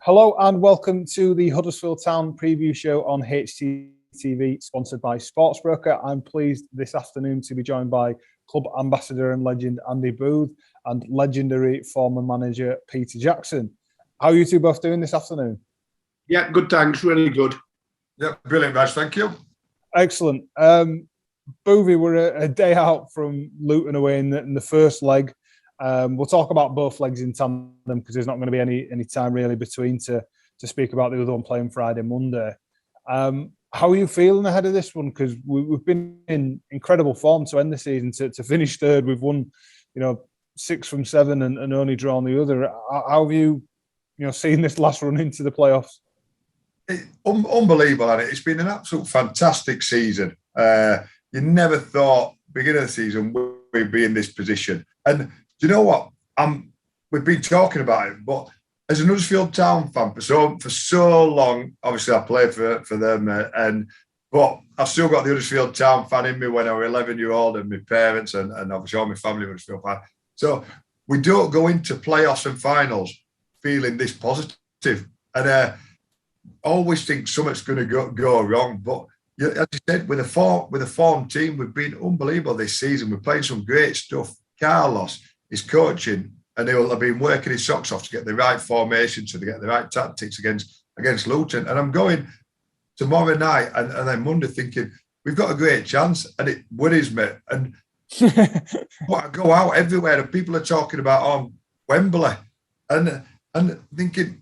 Hello and welcome to the Huddersfield Town Preview Show on HTTV, sponsored by Sportsbroker. I'm pleased this afternoon to be joined by club ambassador and legend Andy Booth and legendary former manager Peter Jackson. How are you two both doing this afternoon? Yeah, good, thanks. Really good. Yeah, brilliant, Raj. Thank you. Excellent. Boovie, we're a day out from Luton away in the first leg. We'll talk about both legs in tandem because there's not going to be any time really between to speak about the other one playing Friday, Monday. How are you feeling ahead of this one? Because we've been in incredible form to end the season. To finish third, we've won, 6 from 7 and only drawn the other. How have you, seen this last run into the playoffs? Unbelievable, and it's been an absolute fantastic season. You never thought beginning of the season we'd be in this position. And do you know what? We've been talking about it, but as an Huddersfield Town fan for so long, obviously I played for them, but I've still got the Huddersfield Town fan in me when I was 11-year-old, and my parents and obviously all my family were Huddersfield fan. So we don't go into playoffs and finals feeling this positive, and I always think something's going to go wrong. But as you said, with a form team, we've been unbelievable this season. We're playing some great stuff. Carlos is coaching, and he'll have been working his socks off to get the right formation, to get the right tactics against Luton. And I'm going tomorrow night and then Monday thinking we've got a great chance, and it worries me. And I go out everywhere and people are talking about Wembley, and thinking,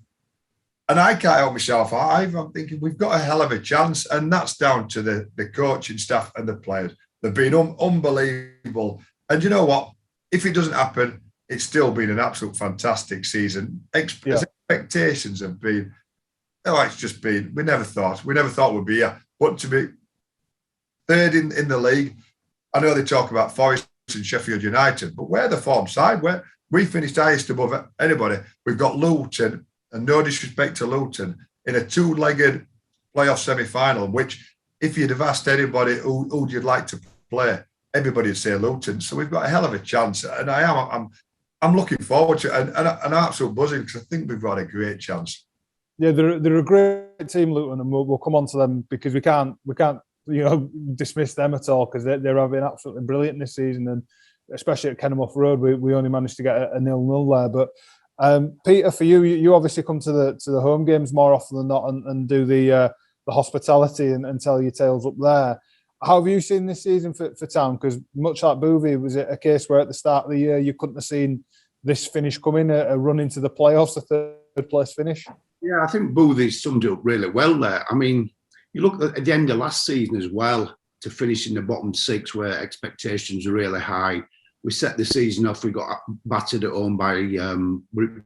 and I can't help myself either. I'm thinking we've got a hell of a chance, and that's down to the coaching staff and the players. They've been unbelievable. And you know what? If it doesn't happen, it's still been an absolute fantastic season. Expectations have been, it's just been, we never thought we'd be here. But to be third in the league, I know they talk about Forest and Sheffield United, but we're the form side. We finished highest above anybody. We've got Luton, and no disrespect to Luton, in a 2-legged playoff semi-final, which if you'd have asked anybody who'd you'd like to play, everybody would say Luton. So we've got a hell of a chance, and I'm looking forward to it, and I'm absolutely buzzing because I think we've got a great chance. Yeah, they're a great team, Luton, and we'll come on to them because we can't dismiss them at all because they're having absolutely brilliant this season, and especially at Kenilworth Road, we only managed to get a 0-0 there. But Peter, for you obviously come to the home games more often than not and do the hospitality and tell your tales up there. How have you seen this season for Town? Because much like Boovie, was it a case where at the start of the year you couldn't have seen this finish coming, a run into the playoffs, a third place finish? Yeah, I think Boovie summed it up really well there. I mean, you look at the end of last season as well, to finish in the bottom 6 where expectations are really high. We set the season off, we got battered at home by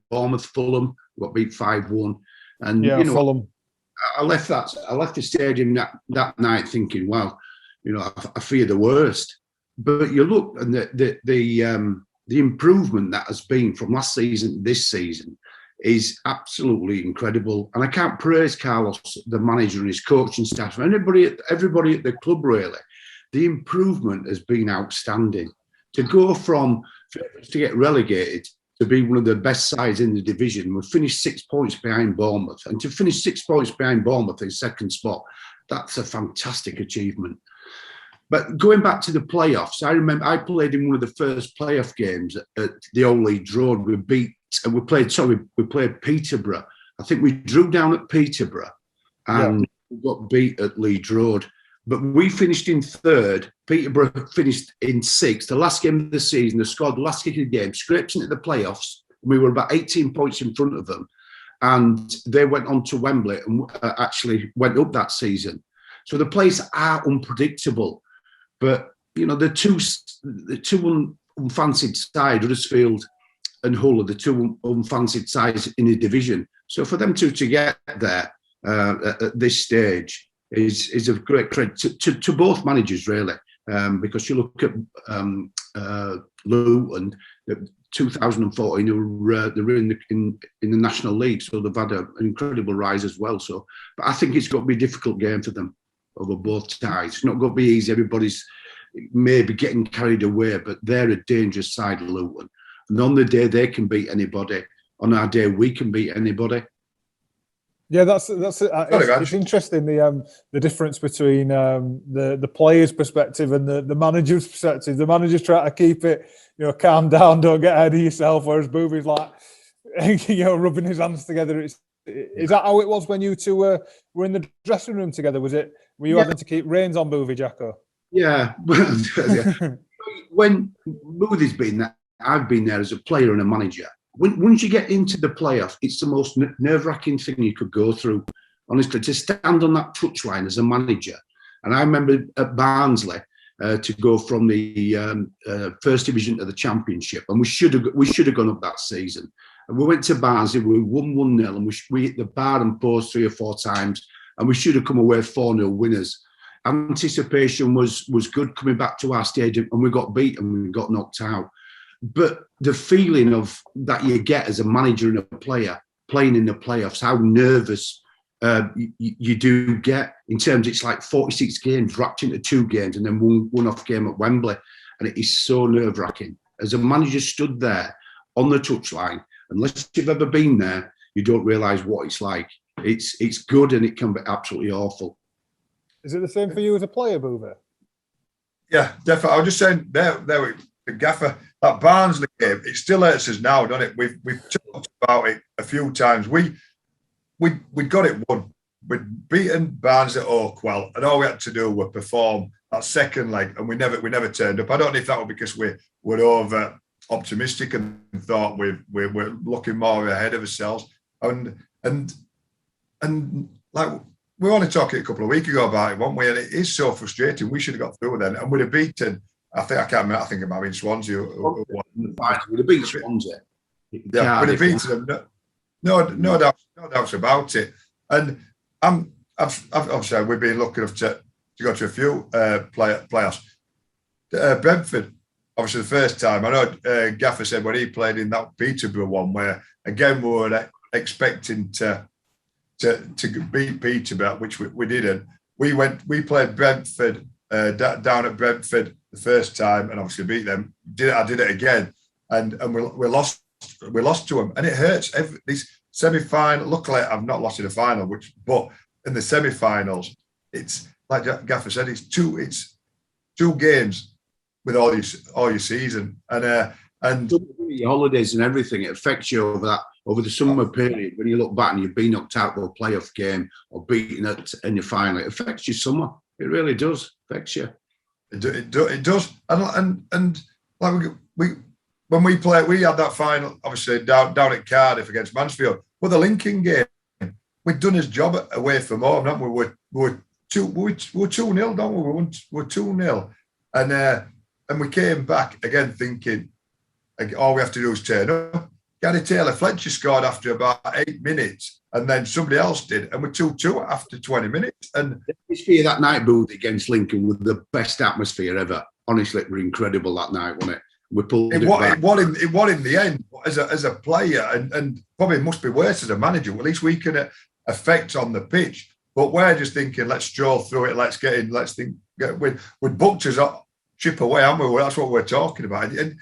Bournemouth, Fulham, we got beat 5-1. And Fulham. I left the stadium that night thinking, well, I fear the worst. But you look, and the improvement that has been from last season to this season is absolutely incredible. And I can't praise Carlos, the manager, and his coaching staff, and everybody at the club really. The improvement has been outstanding. To go from to get relegated to be one of the best sides in the division, we finished 6 points behind Bournemouth, and to finish 6 points behind Bournemouth in second spot, that's a fantastic achievement. But going back to the playoffs, I remember I played in one of the first playoff games at the Old Leeds Road. We played Peterborough. I think we drew down at Peterborough and we got beat at Leeds Road. But we finished in third. Peterborough finished in 6th. The last game of the season, they scored the last kick of the game, scraped into the playoffs. We were about 18 points in front of them. And they went on to Wembley and actually went up that season. So the players are unpredictable. But, the two unfancied sides, Huddersfield and Hull, are the two unfancied sides in the division. So for them to get there at this stage is of great credit to both managers, really. Because you look at Luton, 2014, they were in the National League, so they've had an incredible rise as well. So, but I think it's got to be a difficult game for them over both sides. It's not going to be easy. Everybody's maybe getting carried away, but they're a dangerous side, Luton. And on the day they can beat anybody, on our day we can beat anybody. Yeah, that's it. It's interesting the difference between the player's perspective and the manager's perspective. The manager's trying to keep it, calm down, don't get ahead of yourself. Whereas Booby's like, rubbing his hands together. Is that how it was when you two were in the dressing room together? Were you having to keep reins on Booby, Jacko? Yeah. When Booby's been there, I've been there as a player and a manager. Once you get into the playoffs, it's the most nerve-wracking thing you could go through, honestly, to stand on that touchline as a manager. And I remember at Barnsley to go from the first division to the championship, and we should have gone up that season. And we went to Barnsley, we won 1-0, and we hit the bar and post 3 or 4 times, and we should have come away 4-0 winners. Anticipation was good coming back to our stadium, and we got beat and we got knocked out. But the feeling of that you get as a manager and a player playing in the playoffs, how nervous you do get in terms, it's like 46 games wrapped into 2 games and then one off game at Wembley. And it is so nerve-wracking. As a manager stood there on the touchline, unless you've ever been there, you don't realise what it's like. It's good and it can be absolutely awful. Is it the same for you as a player, Boover? Yeah, definitely. I was just saying the Gaffer, that Barnsley game, it still hurts us now, doesn't it? We've talked about it a few times. We got it won. We'd beaten Barnsley at Oakwell, and all we had to do was perform that second leg, and we never turned up. I don't know if that was because we were over optimistic and thought we're looking more ahead of ourselves. And like we were only talking a couple of weeks ago about it, weren't we? And it is so frustrating. We should have got through then, and we'd have beaten. I can't remember. I think it might have been Swansea. We'd have beaten Swansea. Yeah, we'd have beaten them. No doubts about it. And obviously we've been lucky enough to go to a few playoffs. Brentford, obviously the first time. I know Gaffer said when he played in that Peterborough one, where again we were expecting to beat Peterborough, which we didn't. We played Brentford down at Brentford the first time, and obviously beat them. I did it again, and we lost to them, and it hurts. This semi-final. Luckily, I've not lost in the final, but in the semi-finals, it's like Gaffer said, it's two games with all your season, and your holidays and everything. It affects you over the summer period. When you look back and you've been knocked out of a playoff game or beaten in your final, it affects your summer. It really does. Affects you. It does, and like when we play, we had that final obviously down at Cardiff against Mansfield. But the Lincoln game, we'd done his job away from home, haven't we? We're 2-0, don't we? We're 2-0, and we came back again thinking all we have to do is turn up. Gary Taylor-Fletcher scored after about 8 minutes, and then somebody else did, and we're 2-2 after 20 minutes. And the atmosphere that night, Booth, against Lincoln was the best atmosphere ever. Honestly, it was incredible that night, wasn't it? We pulled it back. It won in the end as a player, and probably must be worse as a manager. Well, at least we can affect on the pitch. But we're just thinking, let's stroll through it, let's get in, let's think. With Butchers chip away, haven't we? That's what we're talking about. And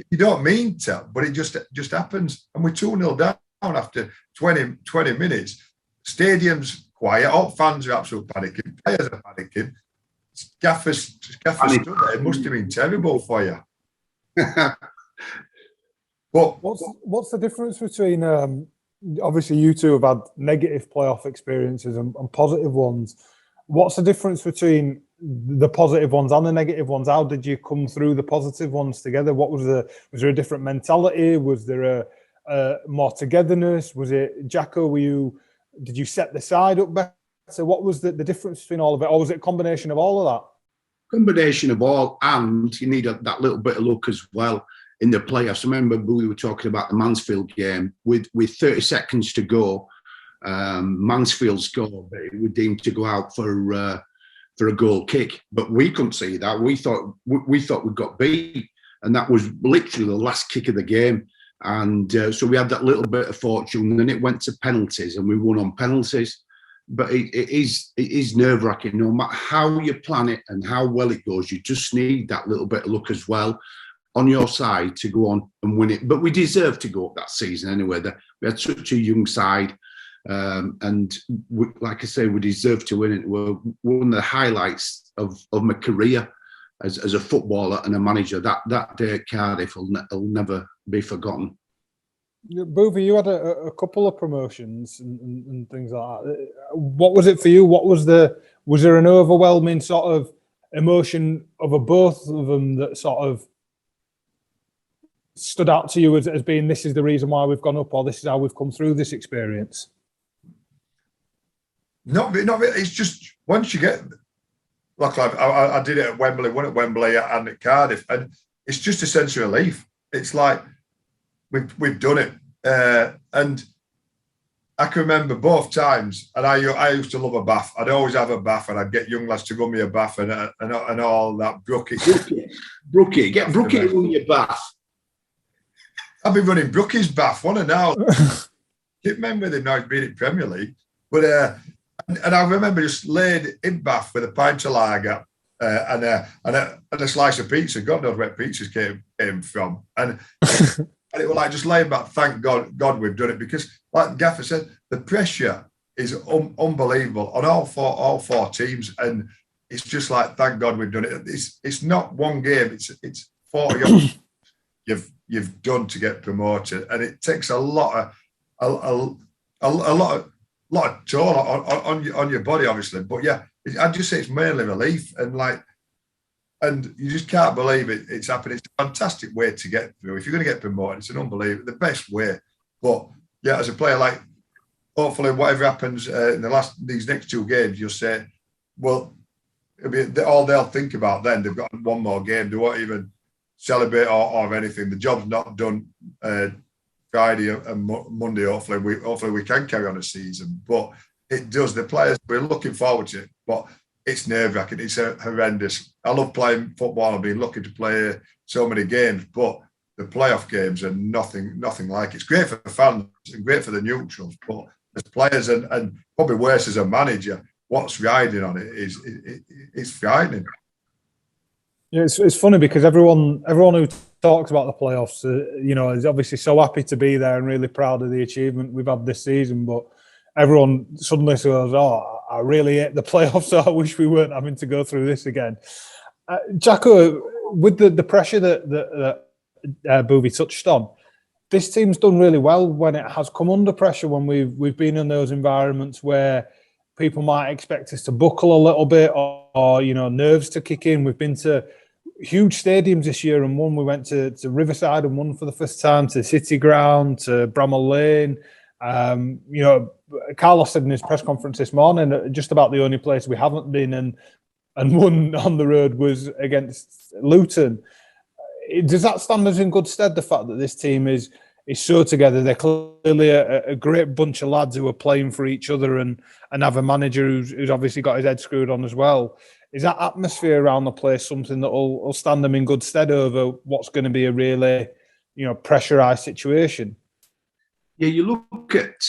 you don't mean to, but it just happens. And we're 2-0 down after 20 minutes. Stadium's quiet. All fans are absolutely panicking. Players are panicking. Gaffer stood there. It must have been terrible for you. But what's the difference between obviously you two have had negative playoff experiences and positive ones? What's the difference between the positive ones and the negative ones? How did you come through the positive ones together? Was there a different mentality? Was there a more togetherness? Was it Jacko? Did you set the side up better? What was the difference between all of it, or was it a combination of all of that? Combination of all, and you need that little bit of luck as well in the playoffs. I remember we were talking about the Mansfield game with 30 seconds to go. Mansfield scored, but it was deemed to go out for a goal kick, but we couldn't see that. We thought we got beat, and that was literally the last kick of the game. And so we had that little bit of fortune. And then it went to penalties, and we won on penalties. But it is nerve-wracking. No matter how you plan it and how well it goes, you just need that little bit of luck as well on your side to go on and win it. But we deserved to go up that season anyway. We had such a young side. And like I say, we deserve to win it. We're one of the highlights of my career as a footballer and a manager. That day at Cardiff will never be forgotten. Boovy, you had a couple of promotions and things like that. What was it for you? Was there an overwhelming sort of emotion over both of them that sort of stood out to you as being, this is the reason why we've gone up, or this is how we've come through this experience? Not really. It's just once you get, like I did it at Wembley, won at Wembley and at Cardiff, and it's just a sense of relief. It's like we've done it, and I can remember both times. And I used to love a bath. I'd always have a bath, and I'd get young lads to go me a bath and all that. Brookie, get Brookie in your bath. I've been running Brookie's bath, one and now. Keep remember they've now been in Premier League, but and I remember just laid in bath with a pint of lager and a slice of pizza. God knows where pizzas came from, and it was like just laying back. Thank God we've done it, because, like Gaffer said, the pressure is unbelievable on all four teams, and it's just like, thank God we've done it. It's not one game; it's 40 you've done to get promoted, and it takes a lot of toll on your body, obviously. But yeah, I'd just say it's mainly relief, and you just can't believe it's happened. It's a fantastic way to get through. If you're going to get promoted, it's an unbelievable, the best way. But yeah, as a player, like, hopefully whatever happens in these next two games, you'll say, well, it'll be all they'll think about then. They've got one more game. They won't even celebrate or anything. The job's not done. Friday and Monday, hopefully we can carry on a season. But it does. The players, we're looking forward to it. But it's nerve-wracking. It's horrendous. I love playing football. I've been lucky to play so many games, but the playoff games are nothing like it. It's great for the fans and great for the neutrals, but as players and probably worse as a manager, what's riding on it is frightening. Yeah, it's funny because everyone who talks about the playoffs, is obviously so happy to be there and really proud of the achievement we've had this season. But everyone suddenly says, "Oh, I really hate the playoffs. So I wish we weren't having to go through this again." Jacko, with the pressure that Boovy touched on, this team's done really well when it has come under pressure. When we've been in those environments where people might expect us to buckle a little bit, or nerves to kick in. We've been to huge stadiums this year and won. We went to Riverside and won for the first time, to City Ground, to Bramall Lane. Carlos said in his press conference this morning, just about the only place we haven't been and won on the road was against Luton. Does that stand us in good stead, the fact that this team is so together? They're clearly a great bunch of lads who are playing for each other and have a manager who's obviously got his head screwed on as well. Is that atmosphere around the place something that will stand them in good stead over what's going to be a really, pressurised situation? Yeah, you look at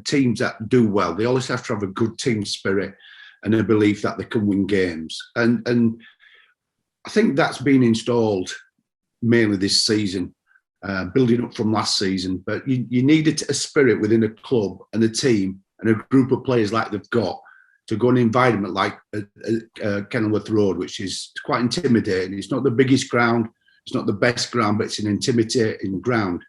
teams that do well. They always have to have a good team spirit and a belief that they can win games. And I think that's been installed mainly this season, building up from last season. But you need a spirit within a club and a team and a group of players like they've got to go an environment like Kenilworth Road, which is quite intimidating. It's not the biggest ground, it's not the best ground, but it's an intimidating ground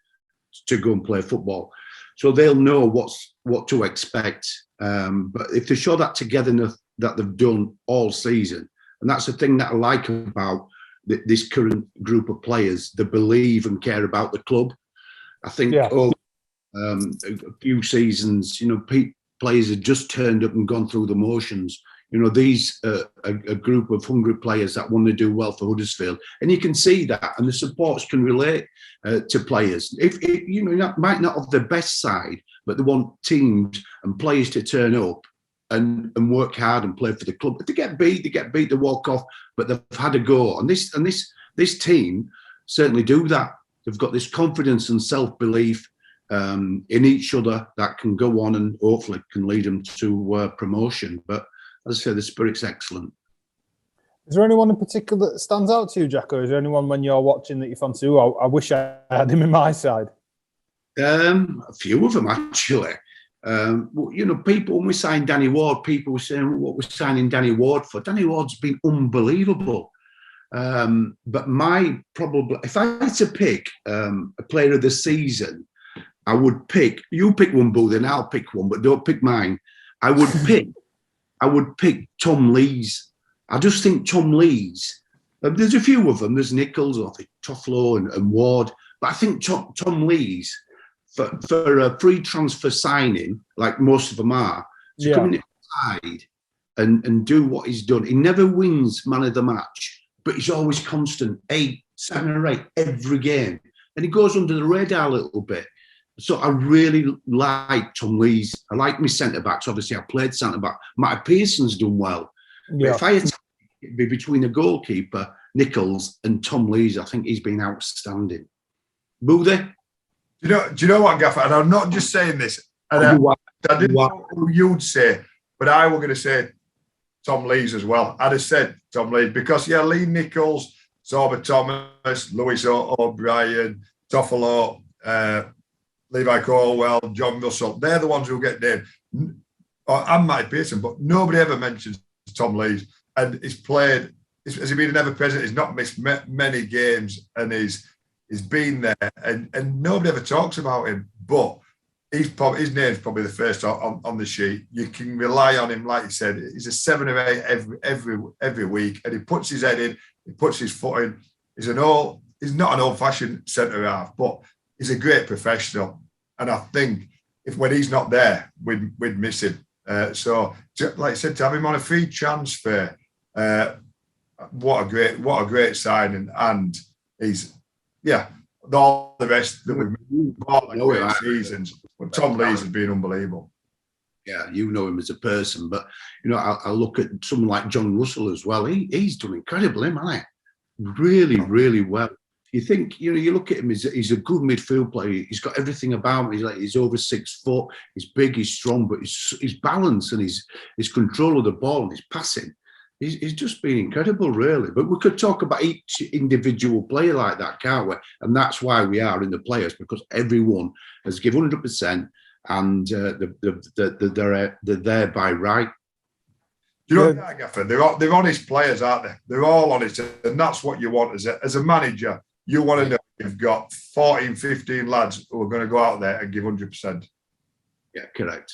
to go and play football. So they'll know what to expect. But if they show that togetherness that they've done all season, and that's the thing that I like about this current group of players, they believe and care about the club. I think a few seasons, players have just turned up and gone through the motions. These a group of hungry players that want to do well for Huddersfield, and you can see that, and the supporters can relate to players. If might not have the best side, but they want teams and players to turn up and work hard and play for the club. If they get beat, they walk off, but they've had a go. And this team certainly do that. They've got this confidence and self-belief in each other that can go on and hopefully can lead them to promotion. But as I say, the spirit's excellent. Is there anyone in particular that stands out to you, Jacko? Is there anyone when you're watching that you fancy? I wish I had him in my side. A few of them, actually. People, when we signed Danny Ward, people were saying, what we're signing Danny Ward for? Danny Ward's been unbelievable. But if I had to pick a player of the season, I would pick, you pick one, Boo, then I'll pick one, but don't pick mine. I would pick Tom Lees. I just think Tom Lees, there's a few of them, there's Nichols, I think Toffolo and Ward, but I think Tom Lees, for a free transfer signing, like most of them are, to come inside and do what he's done. He never wins man of the match, but he's always constant, 8, 7 or 8 every game. And he goes under the radar a little bit. So I really like Tom Lees. I like my centre-backs. Obviously, I played centre-back. Matt Pearson's done well. Yeah. But if I had to be between the goalkeeper, Nichols, and Tom Lees, I think he's been outstanding. Boothie? Do you know what, Gaffer? And I'm not just saying this. And I didn't know who you'd say, but I was going to say Tom Lees as well. I'd have said Tom Lees because, Lee Nichols, Sorba Thomas, Lewis O'Brien, Toffolo, Levi Colwell, John Russell, they're the ones who get named. I'm Matty Pearson, but nobody ever mentions Tom Lees. And he's played, has he been an ever-present? He's not missed many games and he's been there and nobody ever talks about him. But his name's probably the first on the sheet. You can rely on him, like you said. He's a 7 or 8 every week, and he puts his head in, he puts his foot in. He's not an old-fashioned centre half, but he's a great professional. And I think when he's not there, we'd miss him. So, like I said, to have him on a free transfer, what a great signing, and he's all the rest that we've bought great seasons. But Tom Lees has been unbelievable. Yeah, you know him as a person, but I look at someone like John Russell as well. He's done incredibly, hasn't he? Really, really well. You think, you look at him, he's a good midfield player. He's got everything about him. He's over 6 foot. He's big, he's strong, but his balance and his control of the ball and his passing, he's just been incredible, really. But we could talk about each individual player like that, can't we? And that's why we are in the players, because everyone has given 100% and they're there by right. You know, Gaffer, they're honest players, aren't they? They're all honest, and that's what you want as a manager. You want to know you've got 14, 15 lads who are going to go out there and give 100%. Yeah, correct.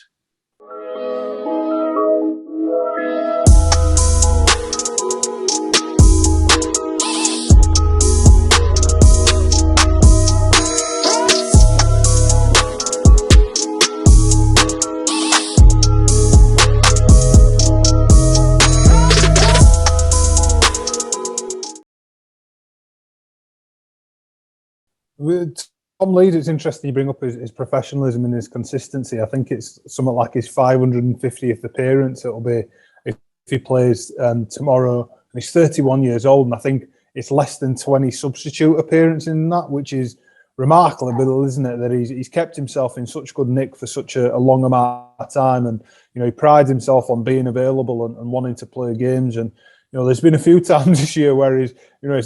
With Tom Lees, it's interesting you bring up his professionalism and his consistency. I think it's something like his 550th appearance. It'll be if he plays tomorrow, and he's 31 years old, and I think it's less than 20 substitute appearances in that, which is remarkable, isn't it? That he's kept himself in such good nick for such a long amount of time, and he prides himself on being available and wanting to play games. And there's been a few times this year where his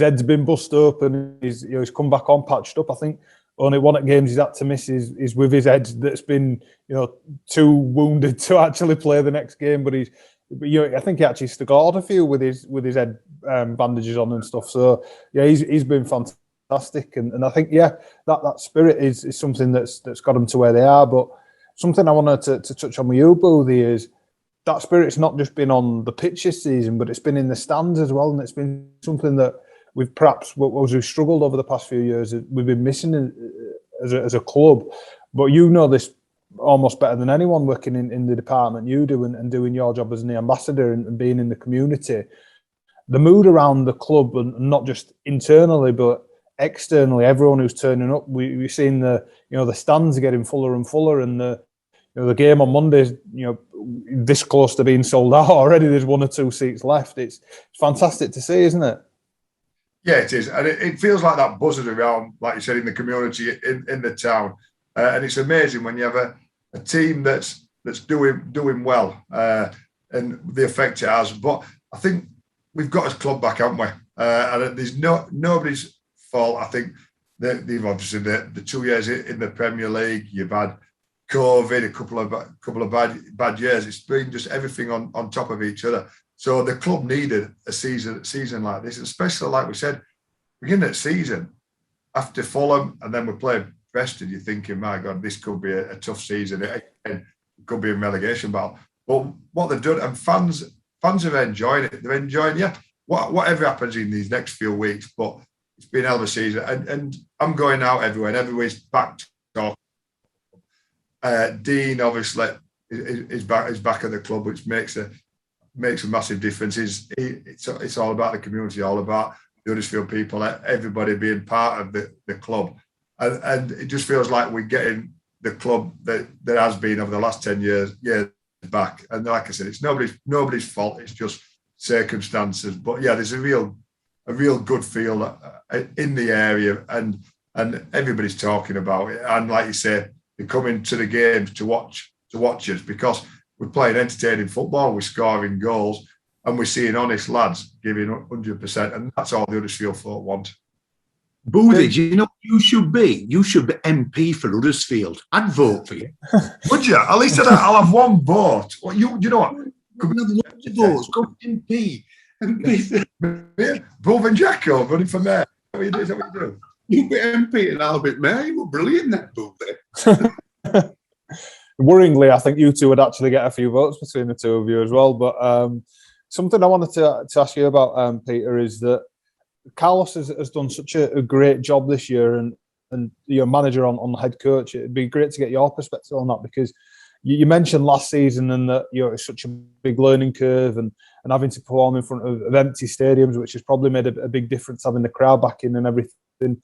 head's been bust open. He's come back on, patched up. I think only one at games he's had to miss is with his head that's been too wounded to actually play the next game. But I think he actually scored a few with his head bandages on and stuff. So he's been fantastic, and I think that spirit is something that's got them to where they are. But something I wanted to touch on with you, Boothie, is that spirit's not just been on the pitch this season, but it's been in the stands as well, and it's been something that we've perhaps, as we've struggled over the past few years, we've been missing as a club. But this almost better than anyone working in the department you do and doing your job as the ambassador and being in the community. The mood around the club, and not just internally, but externally, everyone who's turning up, we've seen the stands are getting fuller and fuller, and the game on Monday, this close to being sold out already. There's 1 or 2 seats left. It's fantastic to see, isn't it? Yeah, it is, and it feels like that buzzing around, like you said, in the community, in the town, and it's amazing when you have a team that's doing well, and the effect it has. But I think we've got his club back, haven't we? And there's nobody's fault. I think they've obviously the 2 years in the Premier League. You've had COVID, a couple of bad years. It's been just everything on top of each other. So the club needed a season like this, especially like we said, beginning of the season after Fulham, and then we played Preston. You're thinking, my God, this could be a tough season. It could be a relegation battle. But what they've done, and fans have enjoyed it. They're enjoying, whatever happens in these next few weeks. But it's been a hell of a season, and I'm going out everywhere, and everybody's back to talk. Dean obviously is back at the club, which makes a massive difference. It's all about the community, all about the Huddersfield people, everybody being part of the club, and it just feels like we're getting the club that has been over the last 10 years back. And like I said, it's nobody's fault. It's just circumstances. But yeah, there's a real good feel in the area, and everybody's talking about it. And like you say, they're coming to the games to watch us, because we're playing entertaining football, we're scoring goals, and we're seeing honest lads giving 100%, and that's all the Huddersfield folk want. Boothie, you know you should be? You should be MP for Huddersfield. I'd vote for you. Would you? At least I'll have one vote. Well, you know what? Could we have loads of votes? Go MP. Booth and Jacko running for mayor. Is that what you do? You be MP and I'll be mayor. You were brilliant, that Boothie. Worryingly, I think you two would actually get a few votes between the two of you as well. But something I wanted to ask you about, Peter, is that Carlos has done such a great job this year, and your manager on the head coach. It'd be great to get your perspective on that, because you mentioned last season and that it's such a big learning curve, and having to perform in front of empty stadiums, which has probably made a big difference, having the crowd back in and everything.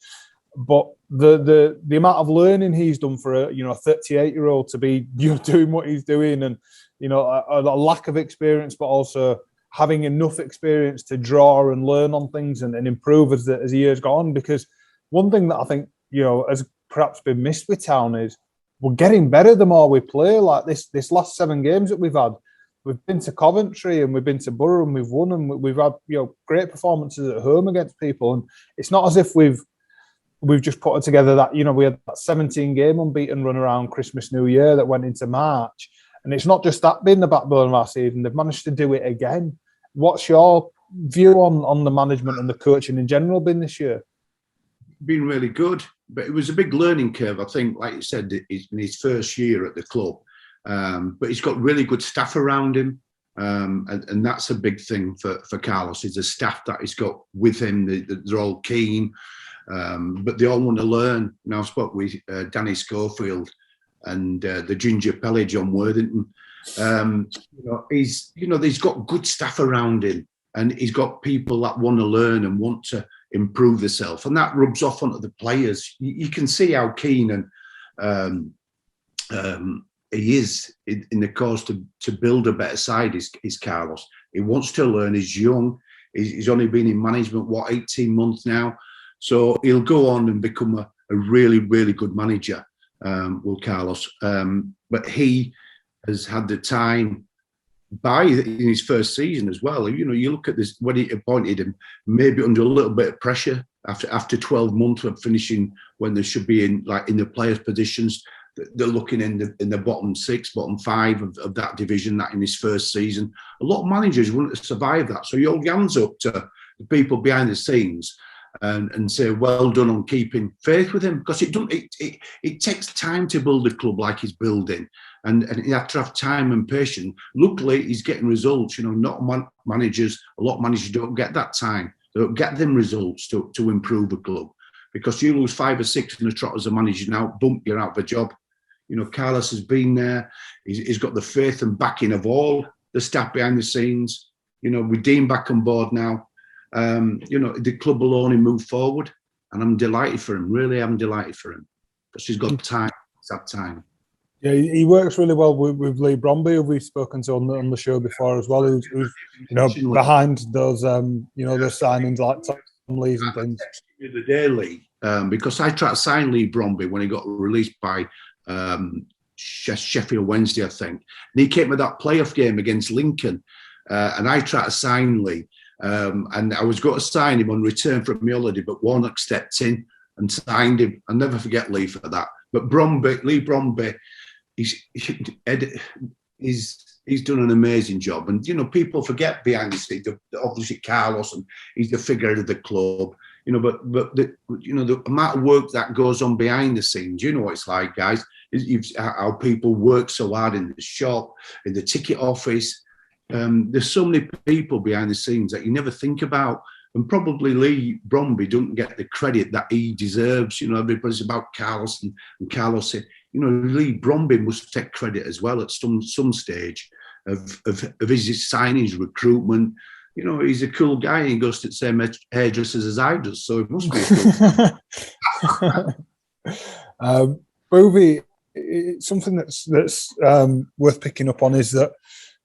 But the amount of learning he's done for a 38-year-old to be doing what he's doing, and a lack of experience, but also having enough experience to draw and learn on things and improve as the years go on. Because one thing that I think has perhaps been missed with Town is we're getting better the more we play. Like this last 7 games that we've had, we've been to Coventry and we've been to Borough and we've won, and we've had great performances at home against people. And it's not as if we've just put it together that we had that 17-game unbeaten run around Christmas, New Year that went into March, and it's not just that being the backbone of our season. They've managed to do it again. What's your view on the management and the coaching in general been this year? Been really good, but it was a big learning curve. I think, like you said, in his first year at the club, but he's got really good staff around him, and that's a big thing for Carlos. Is the staff that he's got with him. They're all keen, but they all want to learn. Now I spoke with Danny Schofield and the Ginger Pelly, John Worthington. He's got good staff around him, and he's got people that want to learn and want to improve themselves, and that rubs off onto the players. You can see how keen and he is in the cause to build a better side. Is Carlos? He wants to learn. He's young. He's only been in management 18 months now, so he'll go on and become a really, really good manager. Will Carlos? But he has had the time in his first season as well. You look at this when he appointed him, maybe under a little bit of pressure after 12 months of finishing when they should be in the players' positions. They're looking in the bottom 6, bottom 5 of that division. That in his first season, a lot of managers want to survive that. So you hold your hands up to the people behind the scenes and say, well done on keeping faith with him, because it takes time to build a club like he's building, and you have to have time and patience. Luckily, he's getting results. Not managers. A lot of managers don't get that time. They don't get them results to improve a club, because you lose 5 or 6 in the trot as a manager now, bump, you're out of a job. Carlos has been there. He's got the faith and backing of all the staff behind the scenes. With Dean back on board now, the club will only move forward, and I'm delighted for him. Really, I'm delighted for him, because he's got time. He's had time. Yeah, he works really well with Lee Bromby, who we've spoken to on the show before as well. Who's behind those those signings like Tom Lees and things. The day, Lee, because I tried to sign Lee Bromby when he got released by Sheffield Wednesday, I think, and he came with that playoff game against Lincoln, and I tried to sign Lee. And I was going to sign him on return from my holiday, but Warnock stepped in and signed him. I'll never forget Lee for that. But Lee Bromby, he's done an amazing job. And, you know, people forget behind the scenes, obviously Carlos, and he's the figure of the club, you know, but the amount of work that goes on behind the scenes, you know what it's like, guys, how people work so hard in the shop, in the ticket office. There's so many people behind the scenes that you never think about. And probably Lee Bromby don't get the credit that he deserves. You know, everybody's about Carlos, and Carlos said, you know, Lee Bromby must take credit as well at some stage of his signings, recruitment. You know, he's a cool guy. He goes to the same hairdressers as I do, so it must be cool. Bovey, something that's worth picking up on is that,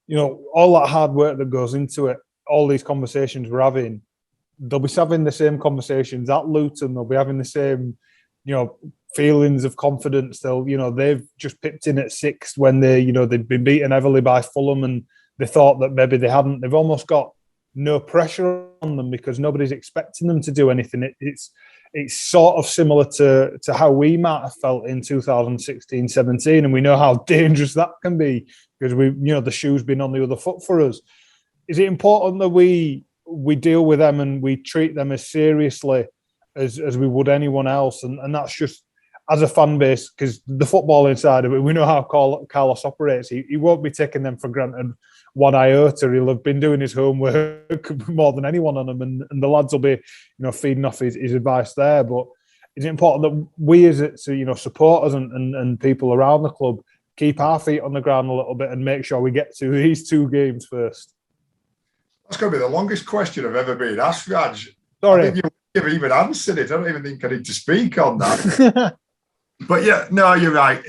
you know, all that hard work that goes into it, all these conversations we're having, they'll be having the same conversations at Luton. They'll be having the same, you know, feelings of confidence. They've just pipped in at sixth when they'd been beaten heavily by Fulham, and they thought that maybe they hadn't. They've almost got no pressure on them because nobody's expecting them to do anything. It's sort of similar to how we might have felt in 2016-17, and we know how dangerous that can be because the shoe's been on the other foot for us. Is it important that we deal with them and we treat them as seriously as we would anyone else? And that's just as a fan base, because the football inside of it, we know how Carlos operates. He won't be taking them for granted one iota. He'll have been doing his homework more than anyone on them, and the lads will be, feeding off his advice there. But is it important that we as supporters and people around the club keep our feet on the ground a little bit and make sure we get to these two games first? That's going to be the longest question I've ever been asked, Raj. Sorry. I think you've even answered it. I don't even think I need to speak on that. But yeah, no, you're right.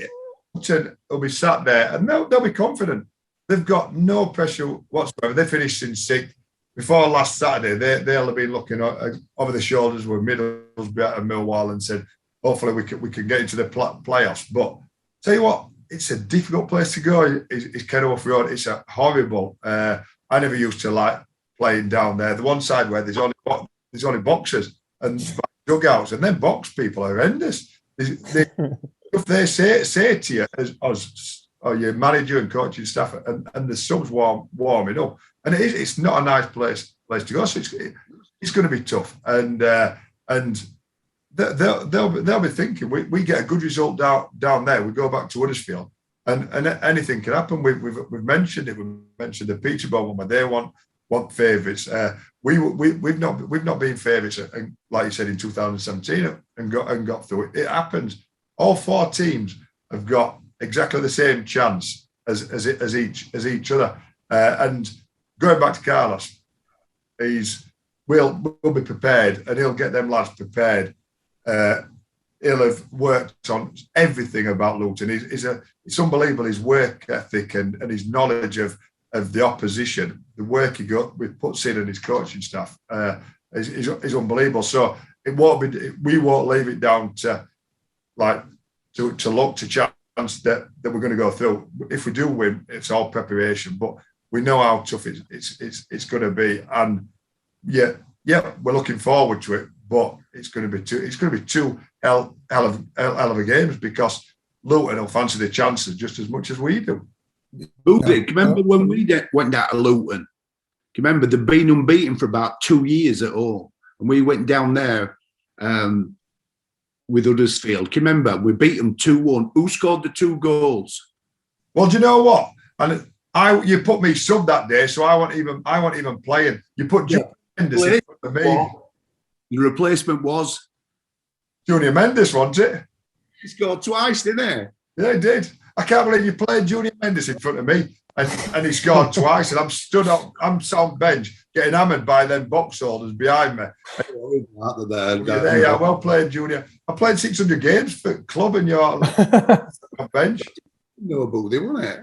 They'll be sat there and they'll be confident. They've got no pressure whatsoever. They finished in sixth. Before last Saturday, they'll have been looking over the shoulders with Middlesbrough and Millwall and said, hopefully we can get into the playoffs. But tell you what, it's a difficult place to go. It's Kenilworth Road. It's a horrible. I never used to like playing down there. The one side where there's only boxes and dugouts, and then box people are horrendous. If they say to you as your manager and coaching staff, and the subs warming up, and it's not a nice place to go. So it's going to be tough, and they'll be thinking we get a good result down there. We go back to Huddersfield, and anything can happen. We've mentioned it. We mentioned the Peterborough one where they want favourites. We've not been favourites, and like you said in 2017, and got through it. It happens. All four teams have got exactly the same chance as each other. And going back to Carlos, we'll be prepared, and he'll get them lads prepared. He'll have worked on everything about Luton. It's unbelievable, his work ethic and his knowledge of the opposition, the work he puts in and his coaching staff is unbelievable. So we won't leave it down to look to chance that we're going to go through. If we do win, it's all preparation, but we know how tough it's going to be. And yeah, we're looking forward to it, but it's going to be two hell of a games, because Luton will fancy the chances just as much as we do. Booty, remember when we went down to Luton? Remember they'd been unbeaten for about 2 years at all, and we went down there with Huddersfield. Can you remember? We beat them 2-1. Who scored the 2 goals? Well, do you know what? And you put me sub that day, so I wasn't even playing. You put Junior Mendes in front of me. The replacement was Junior Mendes, wasn't it? He scored twice, didn't he? Yeah, he did. I can't believe you played Junior Mendes in front of me, and he scored twice, and I'm sat on bench getting hammered by them box holders behind me. Yeah, well played, Junior. I played 600 games for club, and you're on bench. No booty, wasn't it?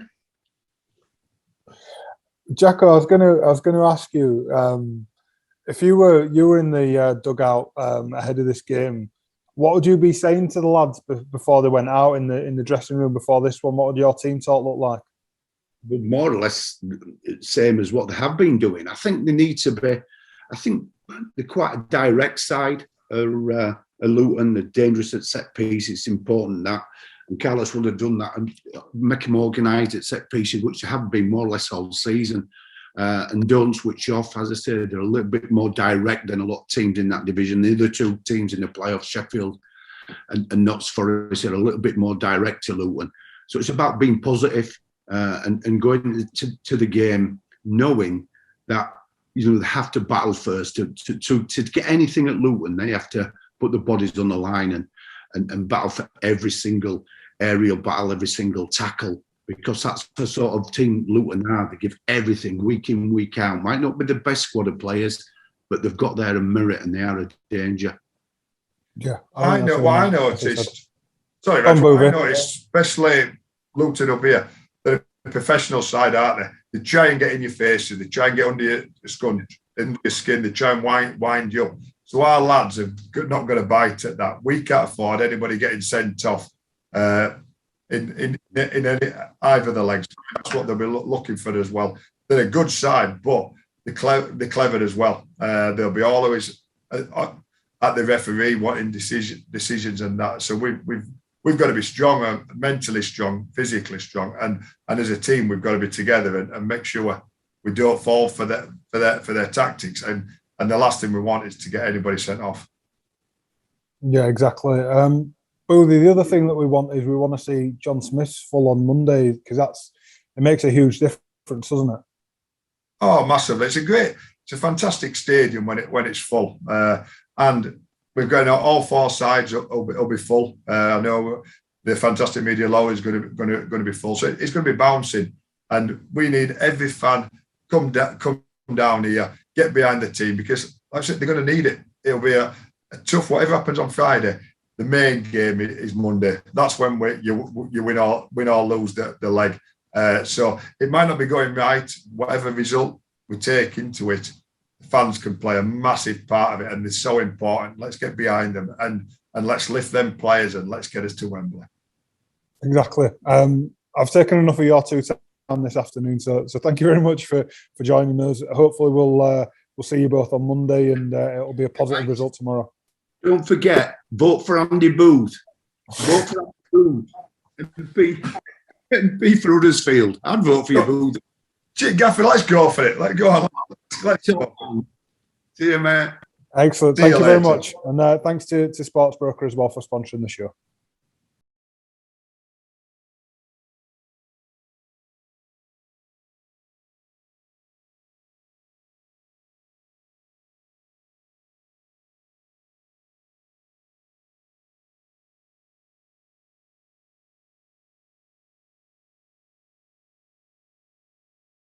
Jacko, I was going to ask you, if you were in the dugout ahead of this game, what would you be saying to the lads before they went out in the dressing room before this one? What would your team talk look like? More or less same as what they have been doing. I think they need to be. I think they're quite a direct side. Luton. They're dangerous at set piece. It's important that. And Carlos would have done that and make them organised at set pieces, which they have been more or less all season. And don't switch off. As I said, they're a little bit more direct than a lot of teams in that division. The other two teams in the playoffs, Sheffield and Notts Forest, are a little bit more direct to Luton. So it's about being positive and going to the game knowing that they have to battle first to get anything at Luton. They have to put the bodies on the line and battle for every single aerial battle, every single tackle, because that's the sort of team Luton are. They give everything week in, week out. Might not be the best squad of players, but they've got their merit and they are a danger. Yeah, I noticed. Sorry, Reg, I noticed, especially Luton up here, they're a professional side, aren't they? They try and get in your faces, they try and get under your skin, they try and wind you up. So our lads are not going to bite at that. We can't afford anybody getting sent off in any, either of the legs. That's what they'll be looking for as well. They're a good side, but they're clever as well. They'll be always at the referee wanting decisions and that. So we've got to be strong, mentally strong, physically strong, and as a team we've got to be together and make sure we don't fall for their tactics. And the last thing we want is to get anybody sent off. Yeah, exactly. Boothie, the other thing that we want is we want to see John Smith's full on Monday, because it makes a huge difference, doesn't it? Oh, massively! It's a fantastic stadium when it's full, and we've got all four sides will be full. I know the Fantastic Media Low is going to be full, so it's going to be bouncing, and we need every fan come down here, get behind the team, because like I said, they're going to need it. It'll be a tough. Whatever happens on Friday, the main game is Monday. That's when you win or lose the leg. So it might not be going right. Whatever result we take into it, the fans can play a massive part of it, and it's so important. Let's get behind them and let's lift them players and let's get us to Wembley. Exactly. I've taken enough of your two time this afternoon, so thank you very much for joining us. Hopefully we'll see you both on Monday, and it'll be a positive result tomorrow. Don't forget, vote for Andy Booth. Vote for Andy Booth. And be for Huddersfield. I'd vote for you, Booth. Gee, Gaffer, let's go for it. Let's go on. Let's go. See you, mate. Excellent. Thank you very much. And thanks to Sportsbroker as well for sponsoring the show.